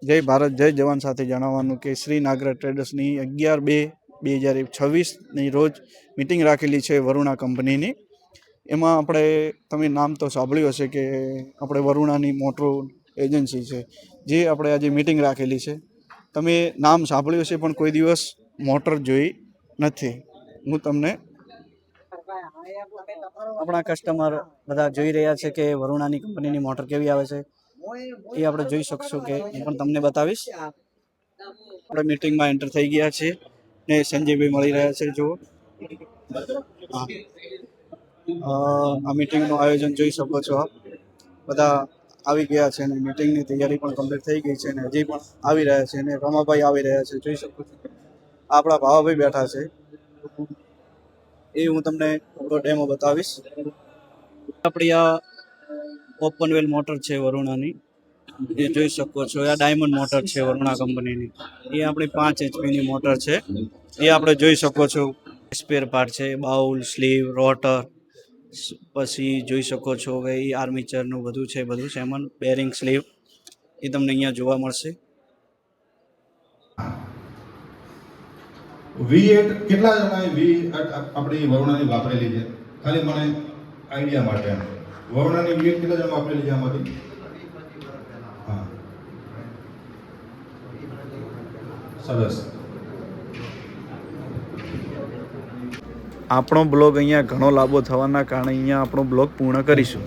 જય ભારત જય જવાન સાથે જણાવવાનું કે શ્રી નાગરા ટ્રેડર્સની 11/2/2026ની રોજ મિટિંગ રાખેલી છે વરુણા કંપનીની. એમાં આપણે તમે નામ તો સાંભળ્યું હશે કે આપણે વરુણાની મોટર એજન્સી છે, જે આપણે આજે મિટિંગ રાખેલી છે. તમે નામ સાંભળ્યું હશે પણ કોઈ દિવસ મોટર જોઈ નથી. હું તમને આપણા કસ્ટમર બધા જોઈ રહ્યા છે કે વરુણાની કંપનીની મોટર કેવી આવે છે એ આપણે જોઈ શકશું કે હું પણ તમને બતાવીશ. આપણે મિટિંગમાં એન્ટર થઈ ગયા છીએ ને સંજયભાઈ મળી રહ્યા છે. જુઓ, આ મિટિંગનું આયોજન જોઈ શકો છો આપ. બધા આવી ગયા છે અને મિટિંગની તૈયારી પણ કમ્પ્લીટ થઈ ગઈ છે અને હજી પણ આવી રહ્યા છે અને રમાભાઈ આવી રહ્યા છે. જોઈ શકો છો આપણા ભાવાભાઈ બેઠા છે, એ હું તમને ડેમો બતાવીશ. આપણી આ ઓપન વેલ મોટર છે વરુણાની, એ જોઈ શકો છો. આ ડાયમંડ મોટર છે વરુણા કંપનીની. એ આપણી 5 HP મોટર છે. એ આપણે જોઈ શકો છો. સ્પેર પાર્ટ છે, બાઉલ, સ્લીવ, રોટર, પછી જોઈ શકો છો કે એ આર્મીચરનું બધું છે, બધું સેમન, બેરિંગ, સ્લીવ એ તમને અહીંયા જોવા મળશે. V8 કેટલા જણાએ V8 આપણી વરુણાની વાપરેલી છે? ખાલી મને આઈડિયા માટે. વરુણાની V8 કેટલા જણા વાપરેલી છે આમાંથી? હા, સરસ. આપણો બ્લોગ અહીંયા ઘણો લાંબો થવાના કારણે અહીંયા આપણો બ્લોગ પૂર્ણ કરીશું.